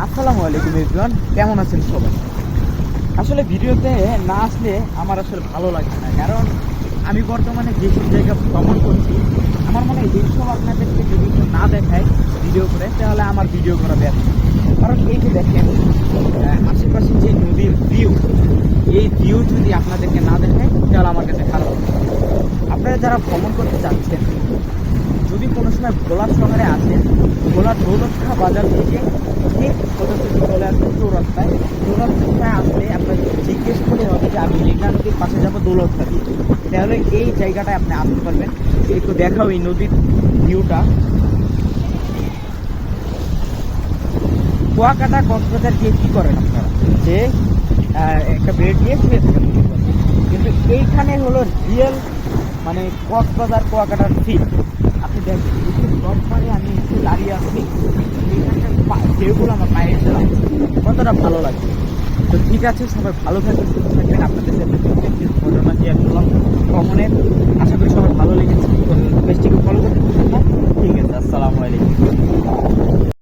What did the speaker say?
আসসালামু আলাইকুম এভরিওয়ান, কেমন আছেন সবাই? আসলে ভিডিওতে না আসলে আমার আসলে ভালো লাগে না, কারণ আমি বর্তমানে যেসব জায়গা ভ্রমণ করছি আমার মনে হয় এইসব আপনাদেরকে যদি একটু না দেখায় ভিডিও করে, তাহলে আমার ভিডিও করা ব্যর্থ। কারণ এই যে দেখেন আশেপাশে যে নদীর ভিউ, এই ভিউ যদি আপনাদেরকে না দেখায় তাহলে আমার কাছে খারাপ লাগে। আপনারা যারা ভ্রমণ করতে চাচ্ছেন, যদি কোনো সময় ভোলা শহরে আসেন, ভোলার দৌলতখা বাজার থেকে ঠিক সোজাসুজি চলে আসবেন চৌরাস্তায়। চৌরাস্তায় আসলে আপনার জিজ্ঞেস করে হবে যে আমি মেঘনা নদীর পাশে যাবো দৌলতখা দিয়ে, তাহলে এই জায়গাটায় আপনি আসতে পারবেন। একটু দেখাও এই নদীর ভিউটা। কুয়াকাটা কক্সবাজার গিয়ে কী করেন আপনারা, যে একটা বেড নিয়ে শুয়ে থাকেন নদীর পাশে, কিন্তু এইখানে হলো রিয়েল মানে কক্সবাজার কুয়াকাটার ফিল। আপনি দেখবেন সব পারে আমি একটু দাঁড়িয়ে আসছি, এইখানকার ঢেউগুলো আমার পায়ে এসে লাগছে, কতটা ভালো লাগছে। তো ঠিক আছে, সবাই ভালো থাকবেন, সুস্থ থাকবেন। আপনাদের সাথে ঘটনা শেয়ার করলাম ভ্রমণের।